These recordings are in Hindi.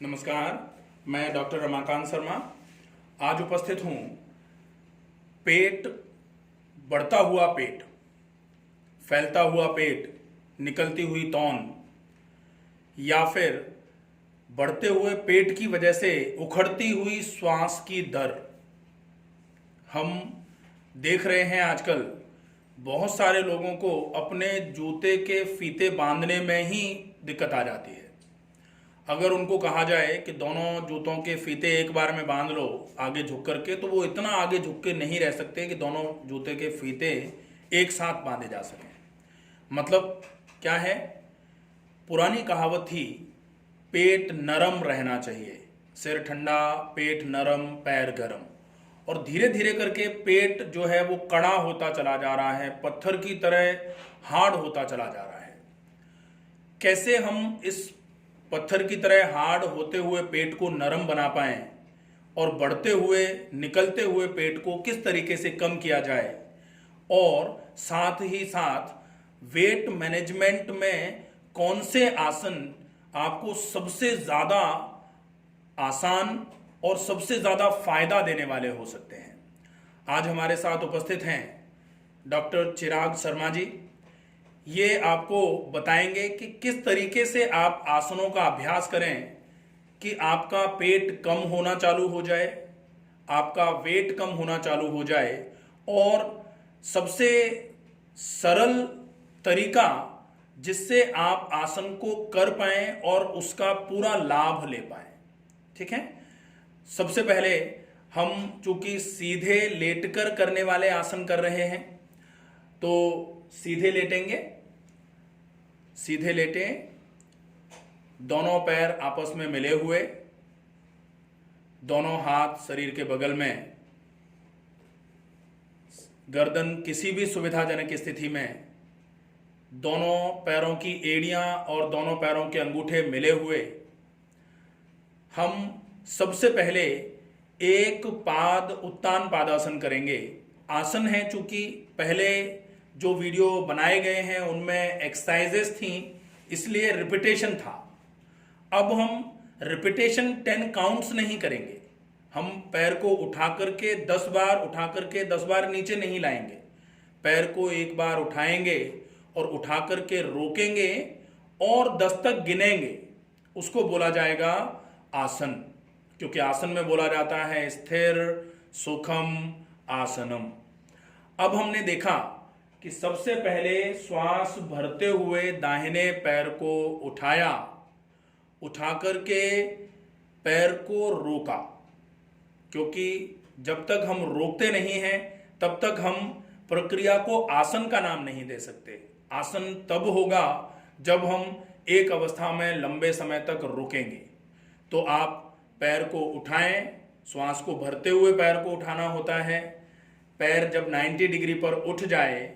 नमस्कार, मैं डॉक्टर रमाकांत शर्मा आज उपस्थित हूँ पेट, बढ़ता हुआ पेट, फैलता हुआ पेट, निकलती हुई तौन या फिर बढ़ते हुए पेट की वजह से उखड़ती हुई श्वास की दर। हम देख रहे हैं आजकल बहुत सारे लोगों को अपने जूते के फीते बांधने में ही दिक्कत आ जाती है। अगर उनको कहा जाए कि दोनों जूतों के फीते एक बार में बांध लो आगे झुक करके, तो वो इतना आगे झुक के नहीं रह सकते कि दोनों जूते के फीते एक साथ बांधे जा सकें। मतलब क्या है? पुरानी कहावत थी, पेट नरम रहना चाहिए, सिर ठंडा, पेट नरम, पैर गरम। और धीरे धीरे करके पेट जो है वो कड़ा होता चला जा रहा है, पत्थर की तरह हार्ड होता चला जा रहा है। कैसे हम इस पत्थर की तरह हार्ड होते हुए पेट को नरम बना पाएं और बढ़ते हुए निकलते हुए पेट को किस तरीके से कम किया जाए, और साथ ही साथ वेट मैनेजमेंट में कौन से आसन आपको सबसे ज़्यादा आसान और सबसे ज़्यादा फायदा देने वाले हो सकते हैं। आज हमारे साथ उपस्थित हैं डॉक्टर चिराग शर्मा जी। ये आपको बताएंगे कि किस तरीके से आप आसनों का अभ्यास करें कि आपका पेट कम होना चालू हो जाए, आपका वेट कम होना चालू हो जाए, और सबसे सरल तरीका जिससे आप आसन को कर पाएं और उसका पूरा लाभ ले पाएं। ठीक है, सबसे पहले हम चूंकि सीधे लेटकर करने वाले आसन कर रहे हैं, तो सीधे लेटेंगे, सीधे लेटें, दोनों पैर आपस में मिले हुए, दोनों हाथ शरीर के बगल में, गर्दन किसी भी सुविधाजनक स्थिति में, दोनों पैरों की एड़ियां और दोनों पैरों के अंगूठे मिले हुए। हम सबसे पहले एक पाद उत्तान पादासन करेंगे। आसन है, चूंकि पहले जो वीडियो बनाए गए हैं उनमें एक्सरसाइजेस थी, इसलिए रिपीटेशन था। अब हम रिपीटेशन 10 काउंट्स नहीं करेंगे। हम पैर को उठा करके 10 बार, उठा करके 10 बार नीचे नहीं लाएंगे। पैर को एक बार उठाएंगे और उठा करके रोकेंगे और 10 तक गिनेंगे। उसको बोला जाएगा आसन, क्योंकि आसन में बोला जाता है स्थिर सुखम आसनम। अब हमने देखा कि सबसे पहले श्वास भरते हुए दाहिने पैर को उठाया, उठा करके पैर को रोका, क्योंकि जब तक हम रोकते नहीं हैं तब तक हम प्रक्रिया को आसन का नाम नहीं दे सकते। आसन तब होगा जब हम एक अवस्था में लंबे समय तक रुकेंगे। तो आप पैर को उठाएं, श्वास को भरते हुए पैर को उठाना होता है। पैर जब 90 डिग्री पर उठ जाए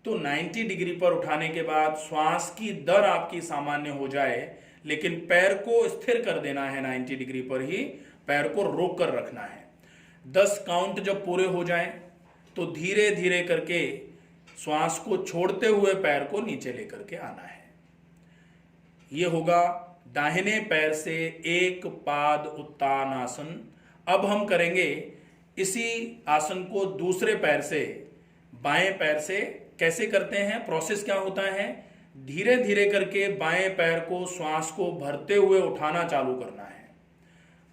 तो 90 डिग्री पर उठाने के बाद श्वास की दर आपकी सामान्य हो जाए, लेकिन पैर को स्थिर कर देना है। 90 डिग्री पर ही पैर को रोक कर रखना है। 10 काउंट जब पूरे हो जाएं तो धीरे धीरे करके श्वास को छोड़ते हुए पैर को नीचे लेकर के आना है। यह होगा दाहिने पैर से एक पाद उत्तान आसन। अब हम करेंगे इसी आसन को दूसरे पैर से, बाएं पैर से। कैसे करते हैं, प्रोसेस क्या होता है? धीरे धीरे करके बाएं पैर को श्वास को भरते हुए उठाना चालू करना है।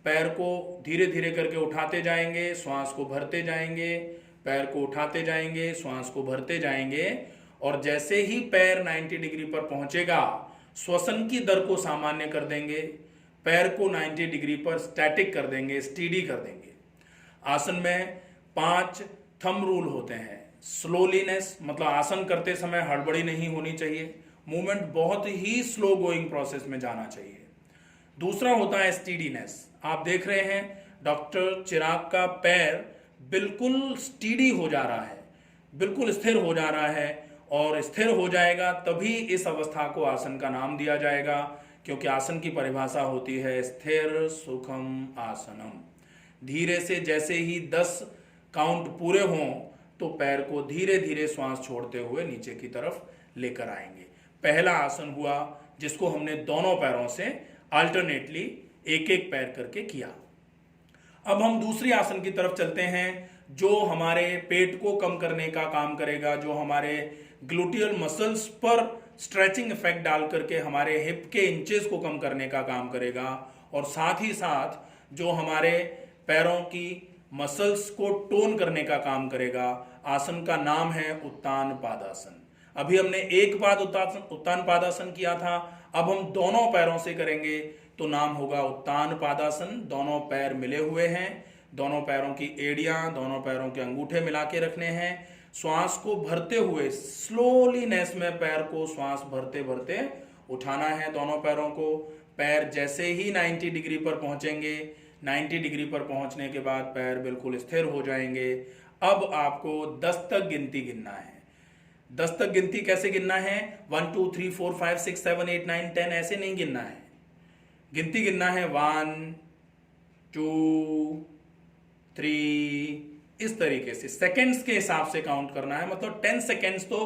पैर को धीरे धीरे करके उठाते जाएंगे, श्वास को भरते जाएंगे, पैर को उठाते जाएंगे, श्वास को भरते जाएंगे, और जैसे ही पैर 90 डिग्री पर पहुंचेगा श्वसन की दर को सामान्य कर देंगे, पैर को 90 डिग्री पर स्टैटिक कर देंगे, स्टीडी कर देंगे। आसन में 5 थंब रूल होते हैं। स्लोलीनेस, मतलब आसन करते समय हड़बड़ी नहीं होनी चाहिए, मूवमेंट बहुत ही स्लो गोइंग प्रोसेस में जाना चाहिए। दूसरा होता है स्टीडीनेस। आप देख रहे हैं डॉक्टर चिराग का पैर बिल्कुल स्टीडी हो जा रहा है, बिल्कुल स्थिर हो जा रहा है, और स्थिर हो जाएगा तभी इस अवस्था को आसन का नाम दिया जाएगा, क्योंकि आसन की परिभाषा होती है स्थिर सुखम आसनम। धीरे से जैसे ही 10 काउंट पूरे हों तो पैर को धीरे धीरे श्वास छोड़ते हुए नीचे की तरफ लेकर आएंगे। पहला आसन हुआ जिसको हमने दोनों पैरों से अल्टरनेटली एक एक पैर करके किया। अब हम दूसरी आसन की तरफ चलते हैं जो हमारे पेट को कम करने का काम करेगा, जो हमारे ग्लूटियल मसल्स पर स्ट्रेचिंग इफेक्ट डाल करके हमारे हिप के इंचेस को कम करने का काम करेगा, और साथ ही साथ जो हमारे पैरों की मसल्स को टोन करने का काम करेगा। आसन का नाम है उत्तान पादासन। अभी हमने एक पाद उत्तान पादासन किया था, अब हम दोनों पैरों से करेंगे तो नाम होगा उत्तान पादासन। दोनों पैर मिले हुए हैं, दोनों पैरों की एड़ियां, दोनों पैरों के अंगूठे मिला के रखने हैं। श्वास को भरते हुए स्लोलीनेस में पैर को श्वास भरते भरते उठाना है दोनों पैरों को। पैर जैसे ही 90 डिग्री पर पहुंचेंगे, 90 डिग्री पर पहुंचने के बाद पैर बिल्कुल स्थिर हो जाएंगे। अब आपको 10 तक गिनती गिनना है। 10 तक गिनती कैसे गिनना है? 1 2 3 4 5 6 7 8 9 10 ऐसे नहीं गिनना है। गिनती गिनना है 1 2 3, इस तरीके से सेकंड्स के हिसाब से काउंट करना है। मतलब 10 सेकंड्स तो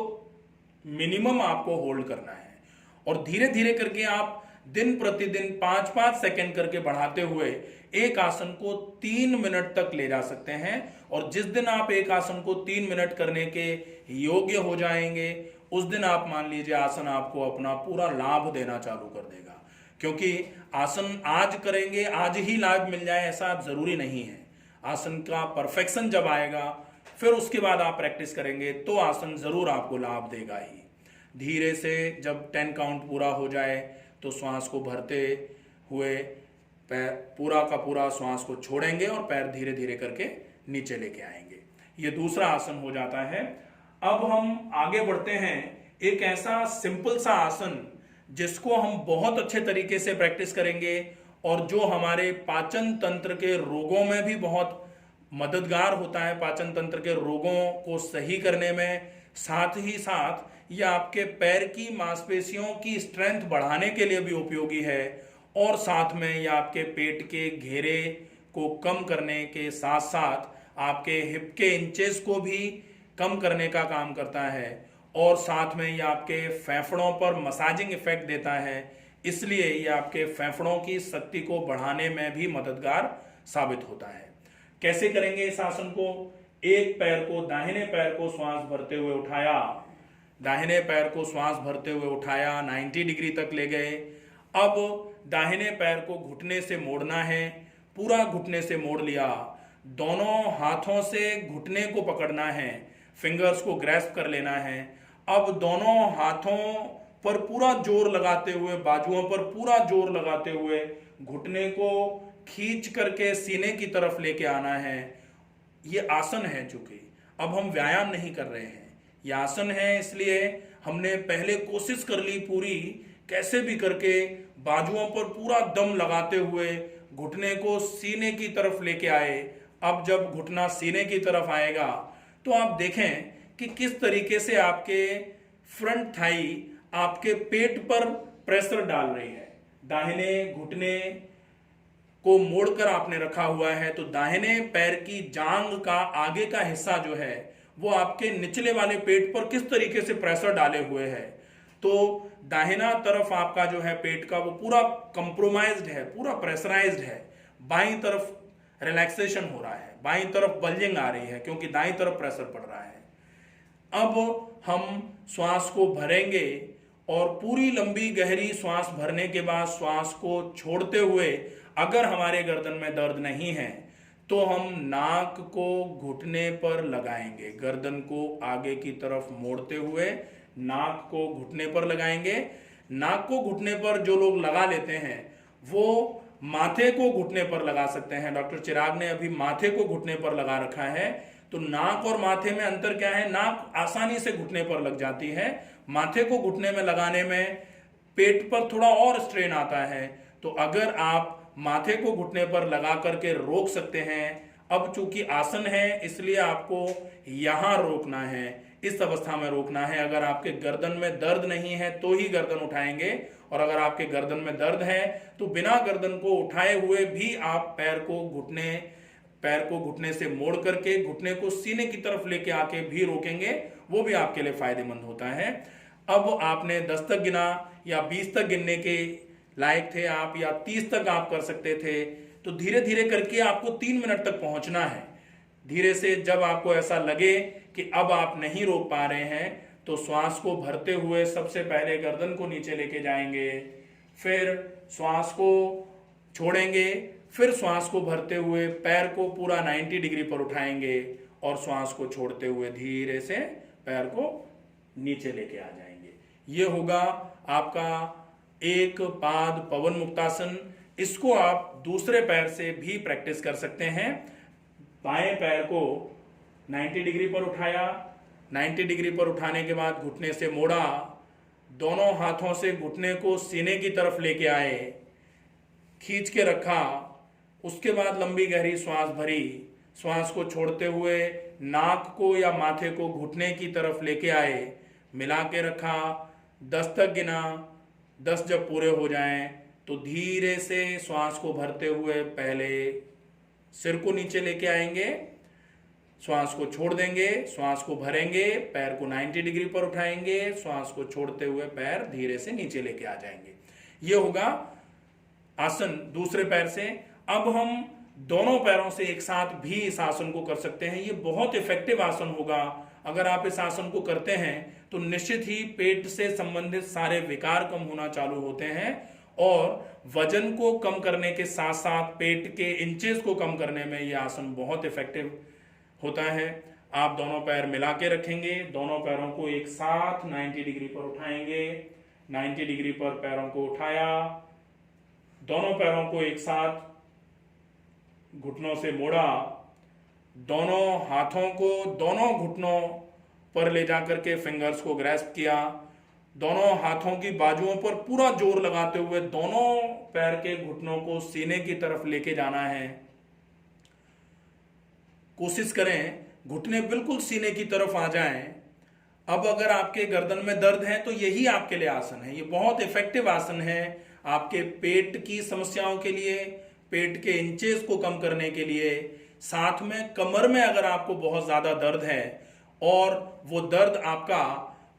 मिनिमम आपको होल्ड करना है, और धीरे धीरे करके आप दिन प्रतिदिन 5-5 सेकंड करके बढ़ाते हुए एक आसन को 3 मिनट तक ले जा सकते हैं। और जिस दिन आप एक आसन को 3 मिनट करने के योग्य हो जाएंगे, उस दिन आप मान लीजिए आसन आपको अपना पूरा लाभ देना चालू कर देगा। क्योंकि आसन आज करेंगे आज ही लाभ मिल जाए ऐसा जरूरी नहीं है। आसन का परफेक्शन जब आएगा फिर उसके बाद आप प्रैक्टिस करेंगे तो आसन जरूर आपको लाभ देगा ही। धीरे से जब 10 काउंट पूरा हो जाए तो श्वास को भरते हुए पैर पूरा का पूरा श्वास को छोड़ेंगे और पैर धीरे धीरे करके नीचे लेके आएंगे। ये दूसरा आसन हो जाता है। अब हम आगे बढ़ते हैं, एक ऐसा सिंपल सा आसन जिसको हम बहुत अच्छे तरीके से प्रैक्टिस करेंगे और जो हमारे पाचन तंत्र के रोगों में भी बहुत मददगार होता है, पाचन तंत्र के रोगों को सही करने में। साथ ही साथ ये आपके पैर की मांसपेशियों की स्ट्रेंथ बढ़ाने के लिए भी उपयोगी है, और साथ में ये आपके पेट के घेरे को कम करने के साथ साथ आपके हिप के इंचेस को भी कम करने का काम करता है, और साथ में ये आपके फेफड़ों पर मसाजिंग इफेक्ट देता है। इसलिए ये आपके फेफड़ों की शक्ति को बढ़ाने में भी मददगार साबित होता है। कैसे करेंगे इस आसन को? एक पैर को, दाहिने पैर को श्वास भरते हुए उठाया, दाहिने पैर को श्वास भरते हुए उठाया, 90 डिग्री तक ले गए। अब दाहिने पैर को घुटने से मोड़ना है, पूरा घुटने से मोड़ लिया। दोनों हाथों से घुटने को पकड़ना है, फिंगर्स को ग्रैस्प कर लेना है। अब दोनों हाथों पर पूरा जोर लगाते हुए, बाजुओं पर पूरा जोर लगाते हुए घुटने को खींच करके सीने की तरफ लेके आना है। ये आसन है, चूंकि अब हम व्यायाम नहीं कर रहे हैं, ये आसन है, इसलिए हमने पहले कोशिश कर ली पूरी, कैसे भी करके बाजुओं पर पूरा दम लगाते हुए घुटने को सीने की तरफ लेके आए। अब जब घुटना सीने की तरफ आएगा तो आप देखें कि किस तरीके से आपके फ्रंट थाई आपके पेट पर प्रेशर डाल रही है। दाहिने घुटने को मोड़कर आपने रखा हुआ है, तो दाहिने पैर की जांग का आगे का हिस्सा जो है वो आपके निचले वाले पेट पर किस तरीके से प्रेशर डाले हुए है। तो दाहिना तरफ आपका जो है पेट का वो पूरा कंप्रोमाइज्ड है, पूरा प्रेशराइज्ड है। बाईं तरफ रिलैक्सेशन हो रहा है, बाईं तरफ बल्जिंग आ रही है क्योंकि दाईं तरफ प्रेशर पड़ रहा है। अब हम श्वास को भरेंगे और पूरी लंबी गहरी श्वास भरने के बाद श्वास को छोड़ते हुए, अगर हमारे गर्दन में दर्द नहीं है तो हम नाक को घुटने पर लगाएंगे। गर्दन को आगे की तरफ मोड़ते हुए नाक को घुटने पर लगाएंगे। नाक को घुटने पर जो लोग लगा लेते हैं वो माथे को घुटने पर लगा सकते हैं। डॉक्टर चिराग ने अभी माथे को घुटने पर लगा रखा है। तो नाक और माथे में अंतर क्या है? नाक आसानी से घुटने पर लग जाती है, माथे को घुटने में लगाने में पेट पर थोड़ा और स्ट्रेन आता है। तो अगर आप माथे को घुटने पर लगा करके रोक सकते हैं। अब चूंकि आसन है इसलिए आपको यहां रोकना है, इस अवस्था में रोकना है। अगर आपके गर्दन में दर्द नहीं है तो ही गर्दन उठाएंगे, और अगर आपके गर्दन में दर्द है तो बिना गर्दन को उठाए हुए भी आप पैर को घुटने से मोड़ करके घुटने को सीने की तरफ लेके आके भी रोकेंगे, वो भी आपके लिए फायदेमंद होता है। अब आपने 10 तक गिना या 20 तक गिनने के लायक थे आप, या 30 तक आप कर सकते थे, तो धीरे धीरे करके आपको 3 मिनट तक पहुंचना है। धीरे से जब आपको ऐसा लगे कि अब आप नहीं रोक पा रहे हैं, तो श्वास को भरते हुए सबसे पहले गर्दन को नीचे लेके जाएंगे, फिर श्वास को छोड़ेंगे, फिर श्वास को भरते हुए पैर को पूरा 90 डिग्री पर उठाएंगे और श्वास को छोड़ते हुए धीरे से पैर को नीचे लेके आ जाएंगे। ये होगा आपका एक पाद पवन मुक्तासन। इसको आप दूसरे पैर से भी प्रैक्टिस कर सकते हैं। बाएं पैर को 90 डिग्री पर उठाया, 90 डिग्री पर उठाने के बाद घुटने से मोड़ा, दोनों हाथों से घुटने को सीने की तरफ लेके आए, खींच के रखा, उसके बाद लंबी गहरी श्वास भरी, श्वास को छोड़ते हुए नाक को या माथे को घुटने की तरफ लेके आए, मिला के रखा, 10 तक गिना, 10 जब पूरे हो जाएं तो धीरे से श्वास को भरते हुए पहले सिर को नीचे लेके आएंगे, श्वास को छोड़ देंगे, श्वास को भरेंगे, पैर को 90 डिग्री पर उठाएंगे, श्वास को छोड़ते हुए पैर धीरे से नीचे लेके आ जाएंगे। ये होगा आसन दूसरे पैर से। अब हम दोनों पैरों से एक साथ भी इस आसन को कर सकते हैं। ये बहुत इफेक्टिव आसन होगा। अगर आप इस आसन को करते हैं तो निश्चित ही पेट से संबंधित सारे विकार कम होना चालू होते हैं और वजन को कम करने के साथ साथ पेट के इंचेस को कम करने में यह आसन बहुत इफेक्टिव होता है। आप दोनों पैर मिला के रखेंगे, दोनों पैरों को एक साथ 90 डिग्री पर उठाएंगे, 90 डिग्री पर पैरों को उठाया, दोनों पैरों को एक साथ घुटनों से मोड़ा, दोनों हाथों को दोनों घुटनों पर ले जाकर के फिंगर्स को ग्रैस्प किया, दोनों हाथों की बाजुओं पर पूरा जोर लगाते हुए दोनों पैर के घुटनों को सीने की तरफ लेके जाना है। कोशिश करें घुटने बिल्कुल सीने की तरफ आ जाएं। अब अगर आपके गर्दन में दर्द है तो यही आपके लिए आसन है। ये बहुत इफेक्टिव आसन है आपके पेट की समस्याओं के लिए, पेट के इंचेस को कम करने के लिए। साथ में कमर में अगर आपको बहुत ज्यादा दर्द है और वो दर्द आपका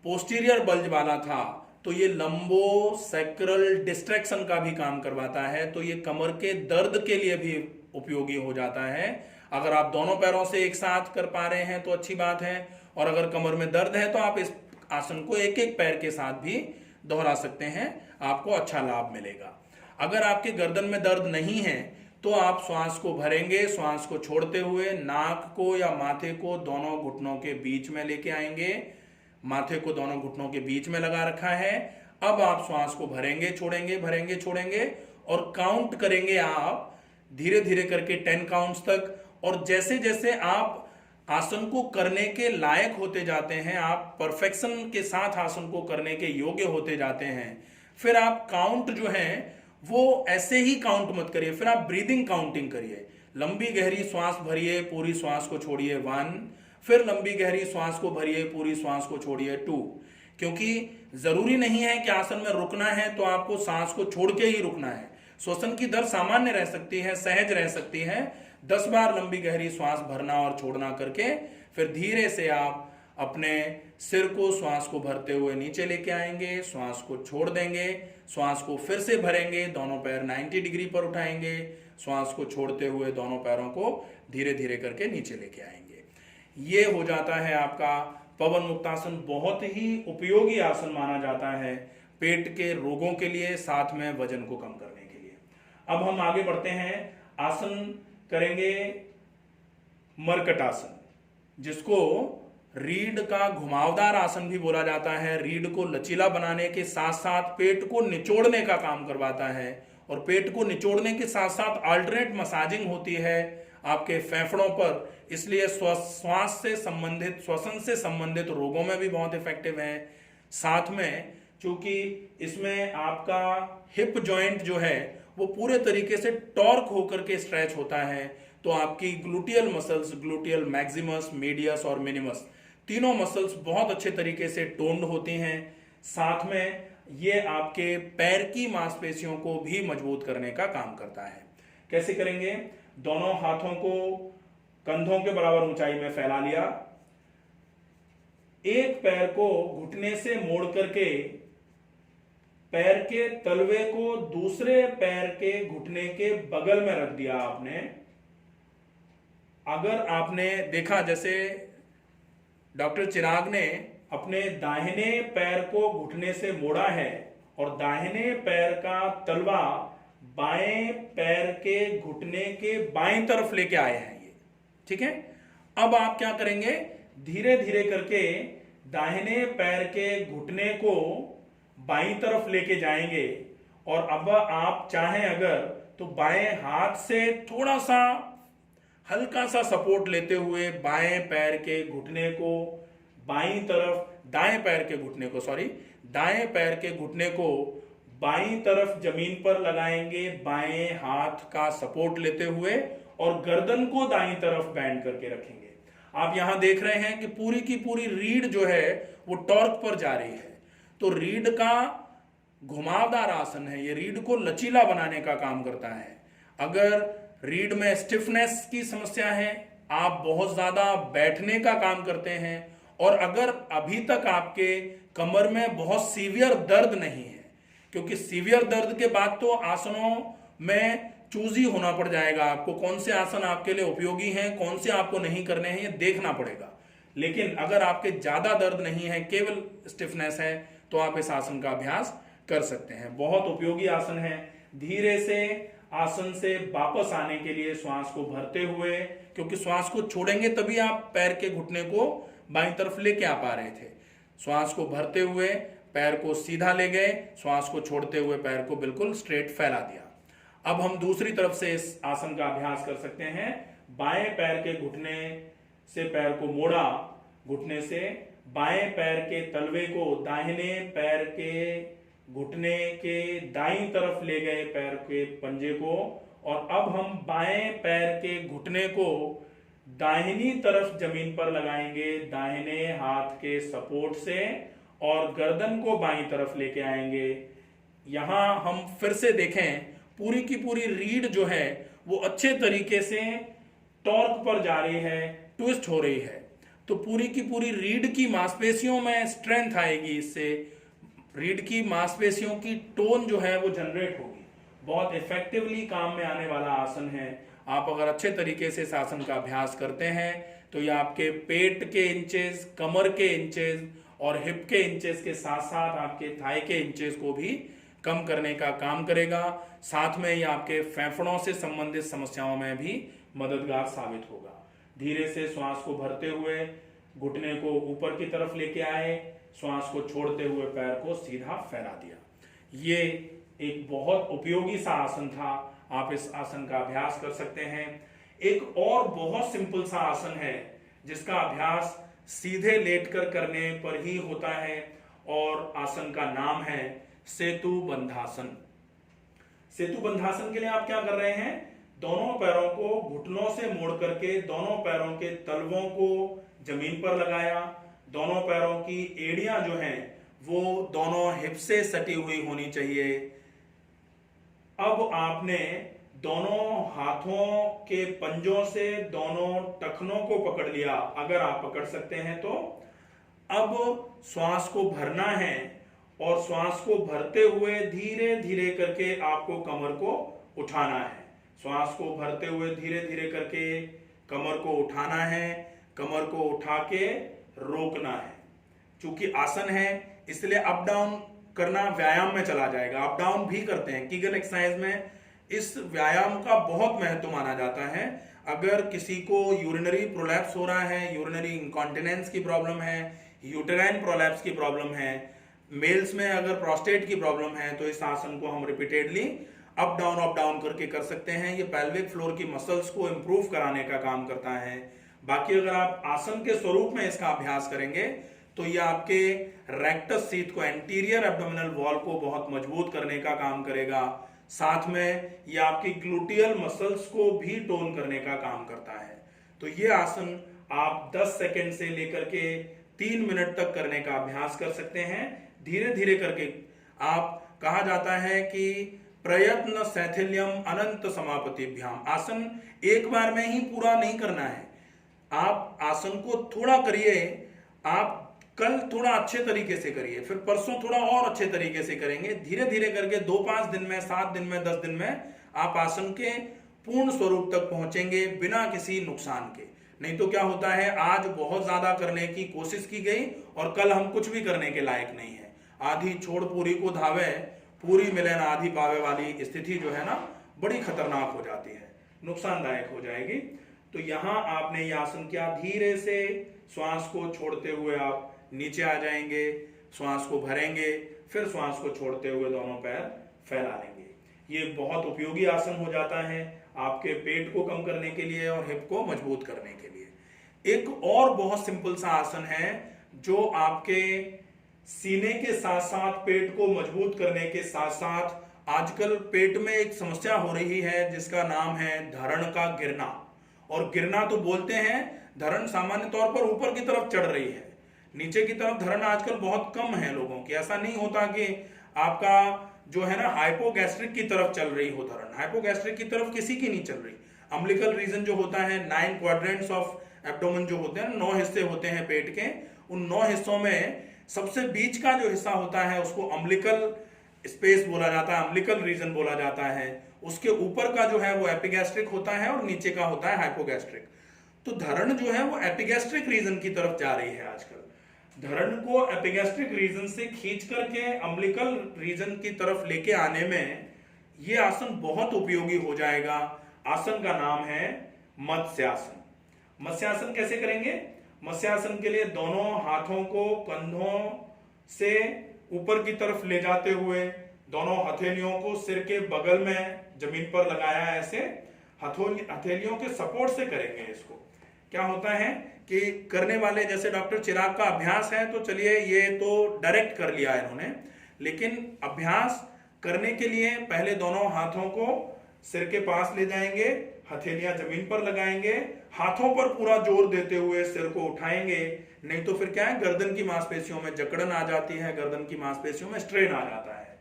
पोस्टीरियर बल्ज वाला था तो ये लंबो सैक्रल डिस्ट्रैक्शन का भी काम करवाता है, तो ये कमर के दर्द के लिए भी उपयोगी हो जाता है। अगर आप दोनों पैरों से एक साथ कर पा रहे हैं तो अच्छी बात है, और अगर कमर में दर्द है तो आप इस आसन को एक एक पैर के साथ भी दोहरा सकते हैं, आपको अच्छा लाभ मिलेगा। अगर आपके गर्दन में दर्द नहीं है तो आप श्वास को भरेंगे, श्वास को छोड़ते हुए नाक को या माथे को दोनों घुटनों के बीच में लेके आएंगे, माथे को दोनों घुटनों के बीच में लगा रखा है। अब आप श्वास को भरेंगे छोड़ेंगे, भरेंगे छोड़ेंगे और काउंट करेंगे आप धीरे धीरे करके 10 काउंट्स तक। और जैसे जैसे आप आसन को करने के लायक होते जाते हैं, आप परफेक्शन के साथ आसन को करने के योग्य होते जाते हैं, फिर आप काउंट जो है वो ऐसे ही काउंट मत करिए, फिर आप ब्रीदिंग काउंटिंग करिए। लंबी गहरी श्वास भरिए, पूरी श्वास को छोड़िए 1, फिर लंबी गहरी श्वास को भरिए, पूरी श्वास को छोड़िए 2। क्योंकि जरूरी नहीं है कि आसन में रुकना है तो आपको सांस को छोड़ के ही रुकना है। श्वसन की दर सामान्य रह सकती है, सहज रह सकती है। 10 बार लंबी गहरी श्वास भरना और छोड़ना करके फिर धीरे से आप अपने सिर को श्वास को भरते हुए नीचे लेके आएंगे, श्वास को छोड़ देंगे, श्वास को फिर से भरेंगे, दोनों पैर 90 डिग्री पर उठाएंगे, श्वास को छोड़ते हुए दोनों पैरों को धीरे धीरे करके नीचे लेके आएंगे। ये हो जाता है आपका पवन मुक्तासन। बहुत ही उपयोगी आसन माना जाता है पेट के रोगों के लिए, साथ में वजन को कम करने के लिए। अब हम आगे बढ़ते हैं, आसन करेंगे मरकट आसन, जिसको रीढ़ का घुमावदार आसन भी बोला जाता है। रीढ़ को लचीला बनाने के साथ साथ पेट को निचोड़ने का काम करवाता है, और पेट को निचोड़ने के साथ साथ अल्टरनेट मसाजिंग होती है आपके फेफड़ों पर, इसलिए श्वास से संबंधित, श्वसन से संबंधित रोगों में भी बहुत इफेक्टिव है। साथ में चूंकि इसमें आपका हिप जॉइंट जो है वो पूरे तरीके से टॉर्क होकर के स्ट्रेच होता है, तो आपकी gluteal muscles, gluteal Maximus, medius और मिनिमस, तीनों मसल्स बहुत अच्छे तरीके से टोन्ड होती हैं। साथ में ये आपके पैर की मांसपेशियों को भी मजबूत करने का काम करता है। कैसे करेंगे? दोनों हाथों को कंधों के बराबर ऊंचाई में फैला लिया, एक पैर को घुटने से मोड़ करके पैर के तलवे को दूसरे पैर के घुटने के बगल में रख दिया आपने। अगर आपने देखा, जैसे डॉक्टर चिराग ने अपने दाहिने पैर को घुटने से मोड़ा है और दाहिने पैर का तलवा बाएं पैर के घुटने के बाएं तरफ लेके आए हैं ये, ठीक है। अब आप क्या करेंगे, धीरे धीरे करके दाहिने पैर के घुटने को बाईं तरफ लेके जाएंगे और अब आप चाहें अगर तो बाएं हाथ से थोड़ा सा हल्का सा सपोर्ट लेते हुए बाएं पैर के घुटने को बाईं तरफ, दाएं पैर के घुटने को, सॉरी, दाएं पैर के घुटने को बाईं तरफ जमीन पर लगाएंगे बाएं हाथ का सपोर्ट लेते हुए और गर्दन को दाईं तरफ बैंड करके रखेंगे। आप यहां देख रहे हैं कि पूरी की पूरी रीढ़ जो है वो टॉर्क पर जा रही है। तो रीढ़ का घुमावदार आसन है, ये रीढ़ को लचीला बनाने का काम करता है। अगर रीढ़ में स्टिफनेस की समस्या है, आप बहुत ज्यादा बैठने का काम करते हैं और अगर अभी तक आपके कमर में बहुत सीवियर दर्द नहीं है, क्योंकि सीवियर दर्द के बाद तो आसनों में चूज ही होना पड़ जाएगा, आपको कौन से आसन आपके लिए उपयोगी हैं, कौन से आपको नहीं करने हैं, ये देखना पड़ेगा। लेकिन अगर आपके ज्यादा दर्द नहीं है, केवल स्टिफनेस है, तो आप इस आसन का अभ्यास कर सकते हैं। बहुत उपयोगी आसन है। धीरे से आसन से वापस आने के लिए श्वास को भरते हुए, क्योंकि श्वास को छोड़ेंगे तभी आप पैर के घुटने को बाईं तरफ लेके आ पा रहे थे। श्वास को भरते हुए पैर को सीधा ले गए, श्वास को छोड़ते हुए पैर को बिल्कुल स्ट्रेट फैला दिया। अब हम दूसरी तरफ से इस आसन का अभ्यास कर सकते हैं। बाएं पैर के घुटने से पैर को मोड़ा, घुटने से बाएं पैर के तलवे को दाहिने पैर के घुटने के दाईं तरफ ले गए पैर के पंजे को, और अब हम बाएं पैर के घुटने को दाहिनी तरफ जमीन पर लगाएंगे दाहिने हाथ के सपोर्ट से और गर्दन को बाईं तरफ लेके आएंगे। यहां हम फिर से देखें, पूरी की पूरी रीढ़ जो है वो अच्छे तरीके से टॉर्क पर जा रही है, ट्विस्ट हो रही है। तो पूरी की पूरी रीढ़ की मांसपेशियों में स्ट्रेंथ आएगी, इससे रीढ़ की मांसपेशियों की टोन जो है वो जनरेट होगी। बहुत इफेक्टिवली काम में आने वाला आसन है। आप अगर अच्छे तरीके से इस आसन का अभ्यास करते हैं तो ये आपके पेट के इंचेस, कमर के इंचेस और हिप के इंचेस के साथ साथ आपके थाई के इंचेस को भी कम करने का काम करेगा। साथ में ये आपके फेफड़ों से संबंधित समस्याओं में भी मददगार साबित होगा। धीरे से श्वास को भरते हुए घुटने को ऊपर की तरफ लेके आए, श्वास को छोड़ते हुए पैर को सीधा फैला दिया। ये एक बहुत उपयोगी सा आसन था। आप इस आसन का अभ्यास कर सकते हैं। एक और बहुत सिंपल सा आसन है जिसका अभ्यास सीधे लेटकर करने पर ही होता है और आसन का नाम है सेतु बंधासन। सेतु बंधासन के लिए आप क्या कर रहे हैं, दोनों पैरों को घुटनों से मोड़ करके दोनों पैरों के तलवों को जमीन पर लगाया। दोनों पैरों की एड़ियां जो हैं वो दोनों हिप से सटी हुई होनी चाहिए। अब आपने दोनों हाथों के पंजों से दोनों टखनों को पकड़ लिया, अगर आप पकड़ सकते हैं तो। अब श्वास को भरना है और श्वास को भरते हुए धीरे धीरे करके आपको कमर को उठाना है। श्वास को भरते हुए धीरे धीरे करके कमर को उठाना है, कमर को उठा के रोकना है। चूंकि आसन है इसलिए अप डाउन करना व्यायाम में चला जाएगा। अप डाउन भी करते हैं कीगल एक्सरसाइज में। इस व्यायाम का बहुत महत्व माना जाता है। अगर किसी को यूरिनरी प्रोलैप्स हो रहा है, यूरिनरी इंकॉन्टिनेंस की प्रॉब्लम है, यूटेराइन प्रोलैप्स की प्रॉब्लम है, मेल्स में अगर प्रोस्टेट की प्रॉब्लम है, तो इस आसन को हम रिपीटेडली अप डाउन करके कर सकते हैं। ये पेल्विक फ्लोर की मसल्स को इंप्रूव कराने का काम करता है। बाकी अगर आप आसन के स्वरूप में इसका अभ्यास करेंगे तो ये आपके रेक्टस सीट को, एंटीरियर एब्डोमिनल वॉल को बहुत मजबूत करने का काम करेगा। साथ में ये आपकी ग्लूटियल मसल्स को भी टोन करने का काम करता है। तो ये आसन आप 10 सेकेंड से लेकर के 3 मिनट तक करने का अभ्यास कर सकते हैं। धीरे धीरे करके आप, कहा जाता है कि प्रयत्न शैथिल्यम अनंत समापतिभ्याम। आसन एक बार में ही पूरा नहीं करना है। आप आसन को थोड़ा करिए, आप कल थोड़ा अच्छे तरीके से करिए, फिर परसों थोड़ा और अच्छे तरीके से करेंगे। धीरे धीरे करके 2-5 दिन में, 7 दिन में, 10 दिन में आप आसन के पूर्ण स्वरूप तक पहुंचेंगे बिना किसी नुकसान के। नहीं तो क्या होता है, आज बहुत ज्यादा करने की कोशिश की गई और कल हम कुछ भी करने के लायक नहीं है। आधी छोड़ पूरी को धावे, पूरी मिले ना आधी पावे वाली स्थिति जो है ना, बड़ी खतरनाक हो जाती है, नुकसानदायक हो जाएगी। तो यहां आपने ये आसन किया, धीरे से श्वास को छोड़ते हुए आप नीचे आ जाएंगे, श्वास को भरेंगे, फिर श्वास को छोड़ते हुए दोनों पैर फैला लेंगे। ये बहुत उपयोगी आसन हो जाता है आपके पेट को कम करने के लिए और हिप को मजबूत करने के लिए। एक और बहुत सिंपल सा आसन है जो आपके सीने के साथ साथ पेट को मजबूत करने के साथ साथ आजकल पेट में एक समस्या हो रही है जिसका नाम है धरण का गिरना। और गिरना तो बोलते हैं, धरण सामान्य तौर पर ऊपर की तरफ चढ़ रही है, नीचे की तरफ धरण आजकल बहुत कम है लोगों की। ऐसा नहीं होता कि आपका जो है ना हाइपोगैस्ट्रिक की तरफ चल रही हो धरण, हाइपोगैस्ट्रिक की तरफ किसी की नहीं चल रही। अम्बिलिकल रीजन जो होता है, 9 क्वाड्रेंट्स ऑफ एब्डोमेन जो होते हैं, 9 हिस्से होते हैं पेट के, उन 9 हिस्सों में सबसे बीच का जो हिस्सा होता है उसको अम्बिलिकल स्पेस बोला जाता है, अम्बिलिकल रीजन बोला जाता है। उसके ऊपर का जो है वो एपिगैस्ट्रिक होता है और नीचे का होता है हाइपोगैस्ट्रिक। तो धरण जो है वो एपिगैस्ट्रिक रीजन की तरफ जा रही है आजकल। धरण को एपिगैस्ट्रिक रीजन से खींच करके अम्बिलिकल रीजन की तरफ लेके आने में ये आसन बहुत उपयोगी हो जाएगा। आसन का नाम है मत्स्यासन। मत्स्यासन कैसे करेंगे? मत्स्यासन के लिए दोनों हाथों को कंधों से ऊपर की तरफ ले जाते हुए दोनों हथेलियों को सिर के बगल में जमीन पर लगाया है, ऐसे हथेलियों के सपोर्ट से करेंगे इसको। क्या होता है कि करने वाले जैसे डॉक्टर चिराग का अभ्यास है तो चलिए ये तो डायरेक्ट कर लिया इन्होंने, लेकिन अभ्यास करने के लिए पहले दोनों हाथों को सिर के पास ले जाएंगे, हथेलियां जमीन पर लगाएंगे, हाथों पर पूरा जोर देते हुए सिर को उठाएंगे। नहीं तो फिर क्या है, गर्दन की मांसपेशियों में जकड़न आ जाती है, गर्दन की मांसपेशियों में स्ट्रेन आ जाता है।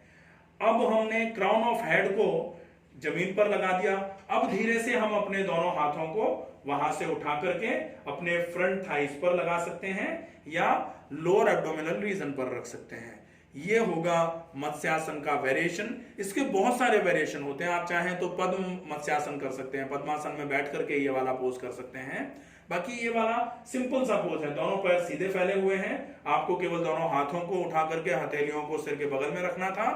अब हमने क्राउन ऑफ हेड को जमीन पर लगा दिया। अब धीरे से हम अपने दोनों हाथों को वहां से उठा करके अपने फ्रंट थाइस पर लगा सकते हैं या लोअर एब्डोमिनल रीजन पर रख सकते हैं। ये होगा मत्स्यासन का वेरिएशन। इसके बहुत सारे वेरिएशन होते हैं, आप चाहें तो पद्म मत्स्यासन कर सकते हैं, पद्मासन में बैठ करके ये वाला पोज कर सकते हैं। बाकी ये वाला सिंपल सा पोज है, दोनों पैर सीधे फैले हुए हैं, आपको केवल दोनों हाथों को उठा करके हथेलियों को सिर के बगल में रखना था,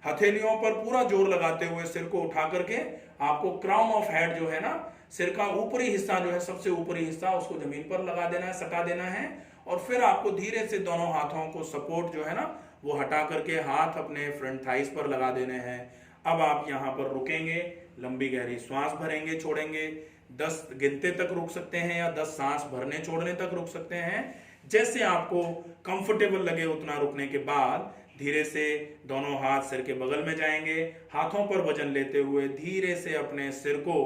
हथेलियों पर पूरा जोर लगाते हुए सिर को उठा करके आपको क्राउन ऑफ हेड जो है ना, सिर का ऊपरी हिस्सा जो है, सबसे ऊपरी हिस्सा, उसको जमीन पर लगा देना है, सटा देना है। और फिर आपको धीरे से दोनों हाथों को सपोर्ट जो है ना वो हटा करके हाथ अपने फ्रंट थाइस पर लगा देने हैं। अब आप यहां पर रुकेंगे, लंबी गहरी श्वास भरेंगे, छोड़ेंगे, 10 गिनते तक रुक सकते हैं या 10 सांस भरने छोड़ने तक रुक सकते हैं। जैसे आपको कंफर्टेबल लगे उतना रुकने के बाद धीरे से दोनों हाथ सिर के बगल में जाएंगे, हाथों पर वजन लेते हुए धीरे से अपने सिर को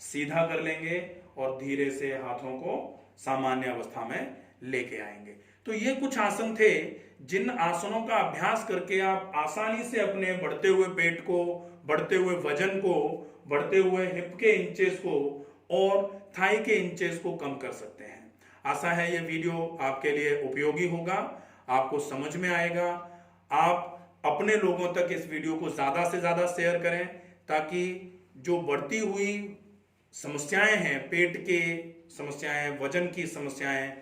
सीधा कर लेंगे और धीरे से हाथों को सामान्य अवस्था में लेके आएंगे। तो ये कुछ आसन थे जिन आसनों का अभ्यास करके आप आसानी से अपने बढ़ते हुए पेट को, बढ़ते हुए वजन को, बढ़ते हुए हिप के इंचेस को और थाई के इंचेस को कम कर सकते हैं। आशा है ये वीडियो आपके लिए उपयोगी होगा, आपको समझ में आएगा। आप अपने लोगों तक इस वीडियो को ज्यादा से ज्यादा शेयर करें ताकि जो बढ़ती हुई समस्याएं हैं, पेट के समस्याएं, वजन की समस्याएं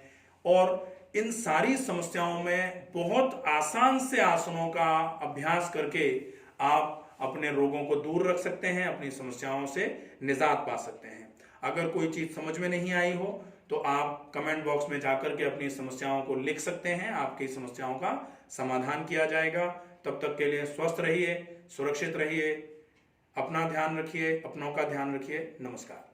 और इन सारी समस्याओं में बहुत आसान से आसनों का अभ्यास करके आप अपने रोगों को दूर रख सकते हैं, अपनी समस्याओं से निजात पा सकते हैं। अगर कोई चीज समझ में नहीं आई हो तो आप कमेंट बॉक्स में जाकर के अपनी समस्याओं को लिख सकते हैं, आपकी समस्याओं का समाधान किया जाएगा। तब तक के लिए स्वस्थ रहिए, सुरक्षित रहिए, अपना ध्यान रखिए, अपनों का ध्यान रखिए। नमस्कार।